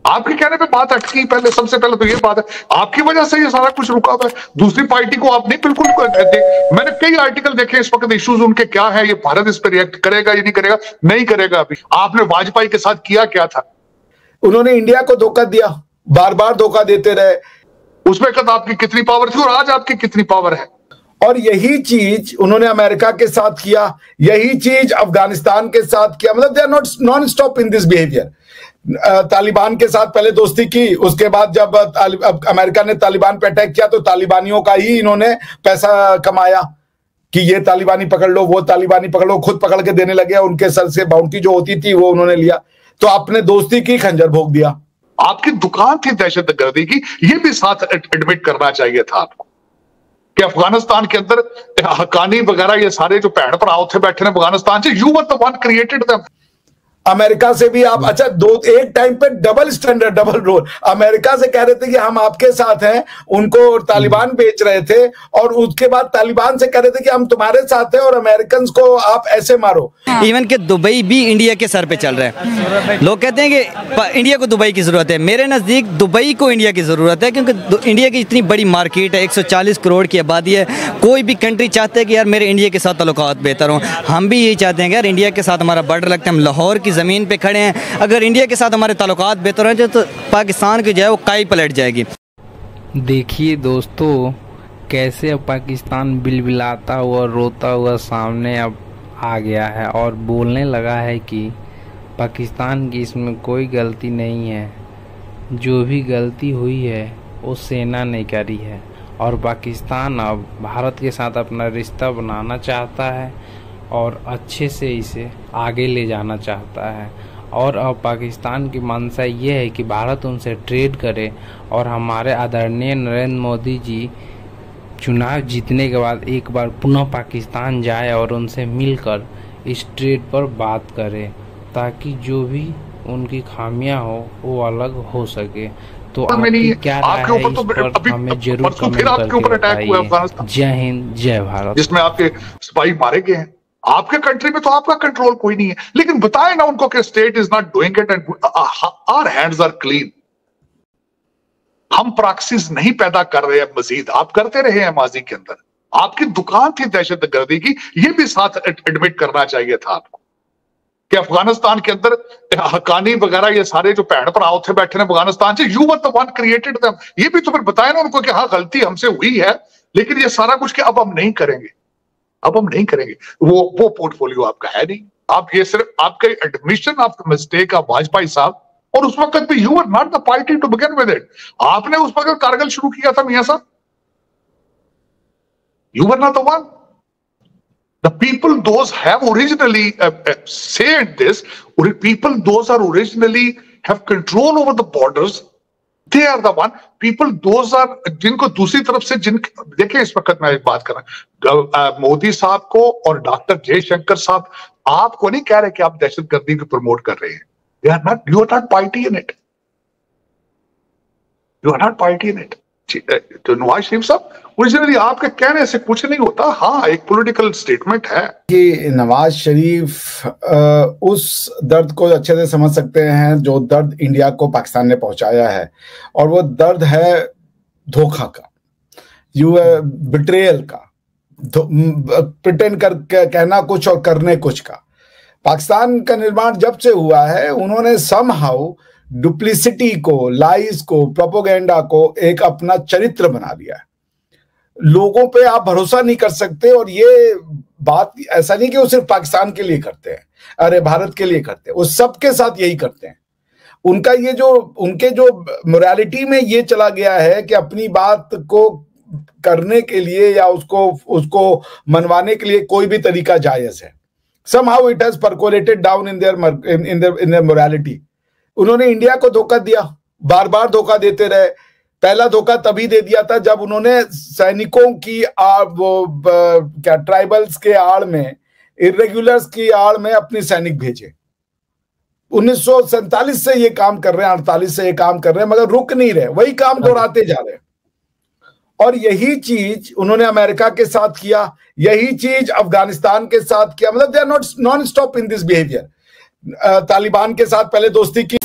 आपके कहने पे बात अटकी। पहले सबसे पहले तो ये बात है, आपकी वजह से ये सारा कुछ रुका हुआ है। दूसरी पार्टी को आप नहीं बिल्कुल मैंने कई आर्टिकल देखे इस वक्त, इश्यूज उनके क्या है, ये भारत इस पर रिएक्ट करेगा या नहीं करेगा, नहीं करेगा। अभी आपने वाजपेयी के साथ किया क्या था? उन्होंने इंडिया को धोखा दिया, बार बार धोखा देते रहे। उसमें कद आपकी कितनी पावर थी और आज आपकी कितनी पावर है? और यही चीज उन्होंने अमेरिका के साथ किया, यही चीज अफगानिस्तान के साथ किया। मतलब they are not non stop in this behaviour. Taliban के साथ पहले दोस्ती की, उसके बाद जब अमेरिका ने तालिबान पे अटैक किया तो तालिबानियों का ही इन्होंने पैसा कमाया कि ये तालिबानी पकड़ लो, वो तालिबानी पकड़ लो, खुद पकड़ के देने लगे। उनके सर से बाउंटी जो होती थी वो उन्होंने लिया, तो आपने दोस्ती की, खंजर भोग दिया। आपकी दुकान थी दहशतगर्दी की, ये भी साथ एडमिट करना चाहिए था आपको कि अफगानिस्तान के अंदर हक्कानी वगैरह ये सारे जो भैन भरा थे बैठे ने अफगानिस्तान से, you were the one created them. America से भी आप, अच्छा एक टाइम पे double standard, double role. America से कह रहे थे कि हम आपके साथ हैं, उनको तालिबान बेच रहे थे, और उसके बाद तालिबान से कह रहे थे कि हम तुम्हारे साथ हैं और अमेरिकन को आप ऐसे मारो। इवन कि दुबई भी इंडिया के सर पे चल रहा है। लोग कहते हैं कि इंडिया को दुबई की जरूरत है। मेरे नज़दीक दुबई को इंडिया की ज़रूरत है, क्योंकि इंडिया की इतनी बड़ी मार्केट है, 140 करोड़ की आबादी है। कोई भी कंट्री चाहते हैं कि यार मेरे इंडिया के साथ ताल्लुकात बेहतर हों। हम भी यही चाहते हैं कि यार इंडिया के साथ हमारा बॉर्डर लगता है, हम लाहौर की ज़मीन पे खड़े हैं। अगर इंडिया के साथ हमारे ताल्लुकात बेहतर हैं तो पाकिस्तान की जो है वो काई पलट जाएगी। देखिए दोस्तों, कैसे अब पाकिस्तान बिलबिलाता हुआ, रोता हुआ सामने अब आ गया है और बोलने लगा है कि पाकिस्तान की इसमें कोई गलती नहीं है, जो भी गलती हुई है वो सेना ने करी है। और पाकिस्तान अब भारत के साथ अपना रिश्ता बनाना चाहता है और अच्छे से इसे आगे ले जाना चाहता है। और अब पाकिस्तान की मंशा ये है कि भारत उनसे ट्रेड करे और हमारे आदरणीय नरेंद्र मोदी जी चुनाव जीतने के बाद एक बार पुनः पाकिस्तान जाए और उनसे मिलकर इस ट्रेड पर बात करे, ताकि जो भी उनकी खामियां हो वो अलग हो सके। तो आपकी क्या राय है इस पर, हमें जरूर कमेंट करके बताइए। जय हिंद, जय भारत। जिसमें आपके सिपाही मारे गए हैं, आपके कंट्री में तो आपका कंट्रोल कोई नहीं है, लेकिन बताए ना उनको कि state is not doing it and our hands are clean. हम प्रॉक्सीज नहीं पैदा कर रहे हैं मजीद, आप करते रहे हैं माजी के अंदर। आपकी दुकान थी दहशतगर्दी की, ये भी साथ एडमिट करना चाहिए था आपको कि अफगानिस्तान के अंदर हक्कानी वगैरह ये सारे जो भैन भरा थे बैठे ने अफगानिस्तान से, you were the one created them. ये भी तो फिर बताए ना उनको कि हाँ गलती हमसे हुई है, लेकिन ये सारा कुछ कि अब हम नहीं करेंगे, अब हम नहीं करेंगे। वो पोर्टफोलियो आपका है नहीं। आप ये सिर्फ आपका admission of the mistake of Vajpayee sahab, और उस वक्त भी you are not the party to begin with it. आपने उस वक्त कारगिल शुरू किया था Mian sahab, you were not the one. The people those have originally said this, people those are originally have control over the borders, they are the one people those are जिनको दूसरी तरफ से देखिए इस वक्त मैं एक बात कर रहा हूं, मोदी साहब को और डॉक्टर जयशंकर साहब आपको नहीं कह रहे कि आप दहशतगर्दी को प्रमोट कर रहे हैं। They are not, you are not party in it, you are not party in it। तो नवाज शरीफ साहब ओरिजिनली आपके कहने से कुछ नहीं होता, हाँ एक पॉलिटिकल स्टेटमेंट है कि नवाज शरीफ उस दर्द को अच्छे से समझ सकते हैं जो दर्द इंडिया को पाकिस्तान ने पहुंचाया है, और वो दर्द है धोखा का, बिट्रेयल का, प्रिटेंड कर कहना कुछ और करने कुछ का। पाकिस्तान का निर्माण जब से हुआ है उन्होंने समहाउ डुप्लिसिटी को, लाइज को, प्रोपोगेंडा को एक अपना चरित्र बना लिया है। लोगों पे आप भरोसा नहीं कर सकते, और ये बात ऐसा नहीं कि वो सिर्फ पाकिस्तान के लिए करते हैं, अरे भारत के लिए करते हैं, वो सबके साथ यही करते हैं। उनका ये जो उनके जो मोरालिटी में ये चला गया है कि अपनी बात को करने के लिए या उसको मनवाने के लिए कोई भी तरीका जायज है। somehow it has percolated down in their morality। उन्होंने इंडिया को धोखा दिया, बार बार धोखा देते रहे। पहला धोखा तभी दे दिया था जब उन्होंने सैनिकों की क्या ट्राइबल्स के आड़ में, इर्रेगुलर्स की आड़ में अपने सैनिक भेजे। 1947 से ये काम कर रहे हैं, 48 से ये काम कर रहे हैं, मगर रुक नहीं रहे, वही काम दोहराते जा रहे हैं। और यही चीज उन्होंने अमेरिका के साथ किया, यही चीज अफगानिस्तान के साथ किया। मतलब they are not non stop in this behaviour. Taliban के साथ पहले दोस्ती की।